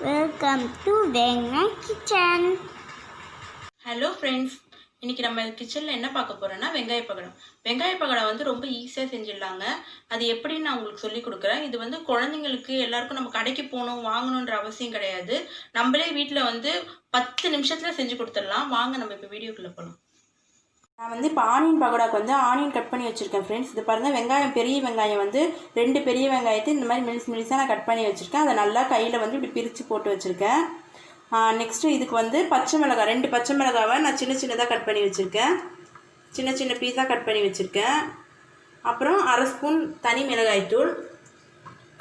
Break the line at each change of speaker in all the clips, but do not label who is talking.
Welcome to Venkaiah kitchen.
Hello friends, இன்றைக்கி நம்ம கிச்சனில் என்ன பார்க்க போகிறோன்னா வெங்காய பகடம். வெங்காய பகடம் வந்து ரொம்ப ஈஸியாக செஞ்சிடலாங்க. அது எப்படின்னு நான் உங்களுக்கு சொல்லி கொடுக்குறேன். இது வந்து குழந்தைங்களுக்கு எல்லாருக்கும் நம்ம கடைக்கு போகணும் வாங்கணுன்ற அவசியம் கிடையாது. நம்மளே வீட்டில் வந்து 10 நிமிஷத்தில் செஞ்சு கொடுத்துடலாம். வாங்க நம்ம இப்போ வீடியோக்குள்ளே போகலாம். நான் வந்து இப்போ ஆனியன் பகோடாக்கு வந்து ஆனியன் கட் பண்ணி வச்சுருக்கேன் ஃப்ரெண்ட்ஸ். இது பாருங்கள், வெங்காயம் பெரிய வெங்காயம் வந்து 2 பெரிய வெங்காயத்தை இந்த மாதிரி மெலிசாக நான் கட் பண்ணி வச்சுருக்கேன். அதை நல்லா கையில் வந்து இப்படி பிரித்து போட்டு வச்சுருக்கேன். நெக்ஸ்ட்டு இதுக்கு வந்து பச்சை மிளகாய் 2 பச்சை மிளகாவை நான் சின்னதாக கட் பண்ணி வச்சுருக்கேன். சின்ன பீஸாக கட் பண்ணி வச்சுருக்கேன். அப்புறம் 1/2 ஸ்பூன் தனி மிளகாய்த்தூள்,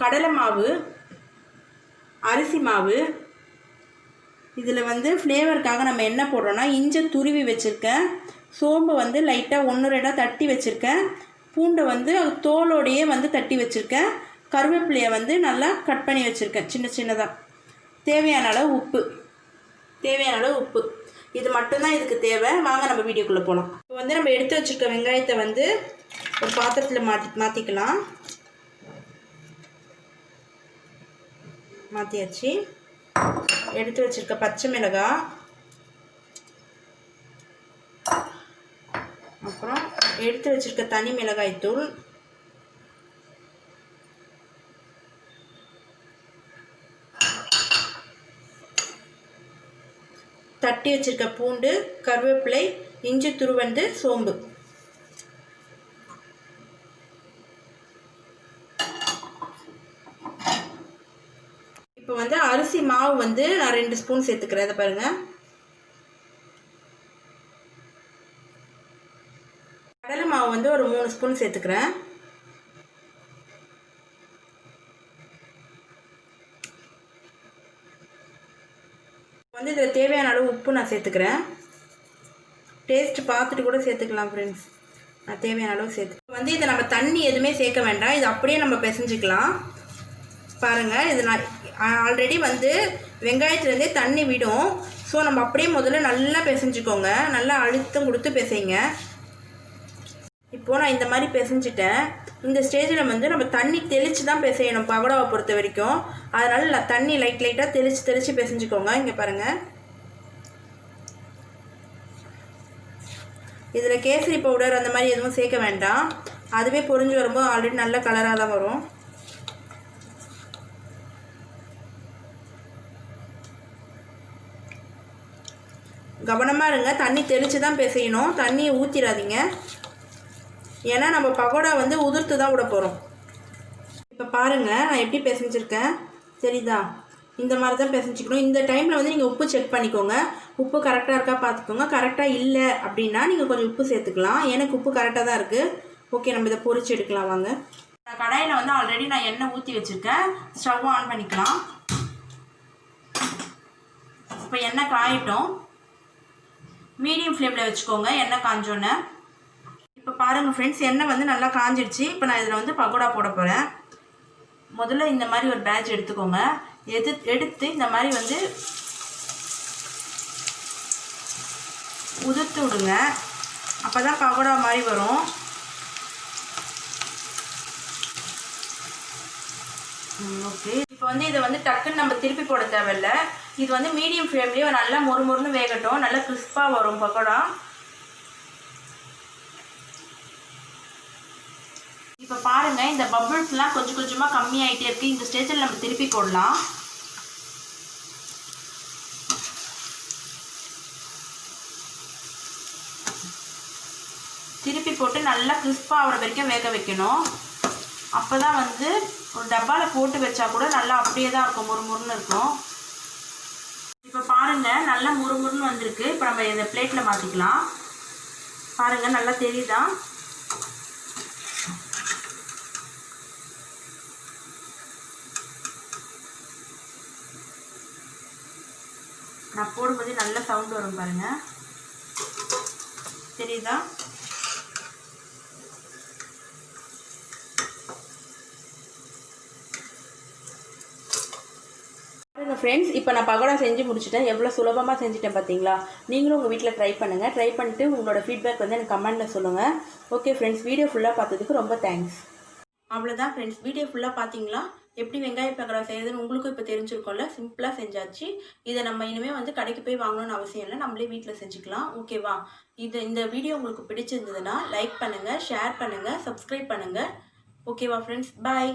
கடலை மாவு, அரிசி மாவு. இதில் வந்து ஃப்ளேவருக்காக நம்ம என்ன போடுறோன்னா இஞ்சி துருவி வச்சுருக்கேன். சோம்பு வந்து லைட்டாக 1-2 தட்டி வச்சுருக்கேன். பூண்டை வந்து தோலோடையே வந்து தட்டி வச்சுருக்கேன். கருவேப்பிலையை வந்து நல்லா கட் பண்ணி வச்சுருக்கேன் சின்னதாக. தேவையான அளவு உப்பு. இது மட்டும்தான் இதுக்கு தேவை. வாங்க நம்ம வீடியோக்குள்ளே போகலாம். இப்போ வந்து நம்ம எடுத்து வச்சுருக்க வெங்காயத்தை வந்து ஒரு பாத்திரத்தில் மாற்றிக்கலாம். மாற்றியாச்சு. எடுத்து வச்சுருக்க பச்சை மிளகாய், அப்புறம் எடுத்து வச்சுருக்க தனி மிளகாய்த்தூள், தட்டி வச்சுருக்க பூண்டு, கருவேப்பிலை, இஞ்சி துருவண்டு, சோம்பு. இப்போ வந்து அரிசி மாவு வந்து நான் 2 ஸ்பூன் சேர்த்துக்கிறேன். இதை பாருங்கள். கடலை மாவு வந்து ஒரு 3 ஸ்பூன் சேர்த்துக்கிறேன். வந்து இதில் தேவையான அளவு உப்பு நான் சேர்த்துக்கிறேன். டேஸ்ட் பார்த்துட்டு கூட சேர்த்துக்கலாம் ஃப்ரெண்ட்ஸ். நான் தேவையான அளவு வந்து இதை நம்ம தண்ணி எதுவுமே சேர்க்க வேண்டாம். இது அப்படியே நம்ம பிசைஞ்சிக்கலாம். பாருங்கள், இது நான் ஆல்ரெடி வந்து வெங்காயத்துலேருந்தே தண்ணி விடும். ஸோ நம்ம அப்படியே முதல்ல நல்லா பிசைஞ்சிக்கோங்க. நல்லா அழுத்தம் கொடுத்து பிசைங்க. இப்போது நான் இந்த மாதிரி பிசைஞ்சிட்டேன். இந்த ஸ்டேஜில் வந்து நம்ம தண்ணி தெளித்து தான் பிசையணும் பகோடாவை பொறுத்த வரைக்கும். அதனால் தண்ணி லைட்டாக தெளித்து பிசைஞ்சிக்கோங்க. இங்கே பாருங்கள், இதில் கேசரி பவுடர் அந்த மாதிரி எதுவும் சேர்க்க வேண்டாம். அதுவே பொரிஞ்சு வரும்போது ஆல்ரெடி நல்ல கலராக தான் வரும். கவனமாக இருங்க. தண்ணி தெளித்து தான் பிசையணும். தண்ணியை ஊற்றிடாதீங்க. ஏன்னா நம்ம பகோடா வந்து உதிர்த்து தான் விட போகிறோம். இப்போ பாருங்கள், நான் எப்படி பிசைஞ்சிருக்கேன் தெரியுதா? இந்த மாதிரி தான் பிசைஞ்சிக்கணும். இந்த டைமில் வந்து நீங்கள் உப்பு செக் பண்ணிக்கோங்க. உப்பு கரெக்டாக இருக்கா பார்த்துக்கோங்க. கரெக்டாக இல்லை அப்படின்னா நீங்கள் கொஞ்சம் உப்பு சேர்த்துக்கலாம். எனக்கு உப்பு கரெக்டாக தான் இருக்குது. ஓகே, நம்ம இதை பொரிச்சு எடுக்கலாம் வாங்க. கடாயில் வந்து ஆல்ரெடி நான் எண்ணெய் ஊற்றி வச்சுருக்கேன். ஸ்டவ் ஆன் பண்ணிக்கலாம். இப்போ எண்ணெய் காயட்டும். மீடியம் ஃப்ளேமில் வச்சுக்கோங்க எண்ணெய் காஞ்சோன்னே. இப்போ பாருங்கள் ஃப்ரெண்ட்ஸ், எண்ணெய் வந்து நல்லா காஞ்சிடுச்சு. இப்போ நான் இதில் வந்து பகோடா போட போகிறேன். முதல்ல இந்த மாதிரி ஒரு பேட்ச் எடுத்துக்கோங்க. எடுத்து இந்த மாதிரி வந்து உதிர்த்து விடுங்க. அப்போ தான் பகோடா மாதிரி வரும். ஓகே, இப்போ வந்து இதை வந்து டக்குன்னு நம்ம திருப்பி போட தேவையில்லை. இது வந்து மீடியம் ஃப்ளேம்லேயே நல்லா மொறுமொறுன்னு வேகட்டும். நல்லா கிறிஸ்பாக வரும் பகோடா. இப்போ பாருங்கள், இந்த பபிள்ஸ்லாம் கொஞ்சமாக கம்மியாகிட்டே இருக்குது. இந்த ஸ்டேஜில் நம்ம திருப்பி போடலாம். திருப்பி போட்டு நல்லா கிறிஸ்பாக ஆகிற வரைக்கும் வேக வைக்கணும். அப்போ தான் வந்து ஒரு டப்பாவில் போட்டு வச்சா கூட நல்லா அப்படியே தான் இருக்கும், முறுமுறுன்னு இருக்கும். இப்போ பாருங்கள், நல்லா முறுமுறுன்னு வந்திருக்கு. இப்போ நம்ம இந்த பிளேட்டில் மாற்றிக்கலாம். பாருங்கள், நல்லா தெரியுதா? நான் போடும்போது நல்ல சவுண்ட் வரும் பாருங்கள். தெரியுதா? ஃப்ரெண்ட்ஸ், இப்போ நான் பகோடா செஞ்சு முடிச்சுட்டேன். எவ்வளோ சுலபமாக செஞ்சுட்டேன் பார்த்தீங்களா? நீங்களும் உங்கள் வீட்டில் ட்ரை பண்ணுங்கள். ட்ரை பண்ணிட்டு உங்களோட ஃபீட்பேக் வந்து எனக்கு கமெண்ட்டில் சொல்லுங்கள். ஓகே ஃப்ரெண்ட்ஸ், வீடியோ ஃபுல்லாக பார்த்ததுக்கு ரொம்ப தேங்க்ஸ். அவ்வளோதான் ஃப்ரெண்ட்ஸ், வீடியோ ஃபுல்லாக பார்த்தீங்களா? எப்படி வெங்காய பக்கோடா செய்யறதுன்னு உங்களுக்கும் இப்போ தெரிஞ்சிருக்கோம்ல. சிம்பிளாக செஞ்சாச்சு. இதை நம்ம இனிமேல் வந்து கடைக்கு போய் வாங்கணும்னு அவசியம் இல்லை, நம்மளே வீட்டில் செஞ்சுக்கலாம். ஓகேவா? இந்த வீடியோ உங்களுக்கு பிடிச்சிருந்ததுன்னா லைக் பண்ணுங்கள், ஷேர் பண்ணுங்கள், சப்ஸ்கிரைப் பண்ணுங்கள். ஓகேவா ஃப்ரெண்ட்ஸ்? பாய்.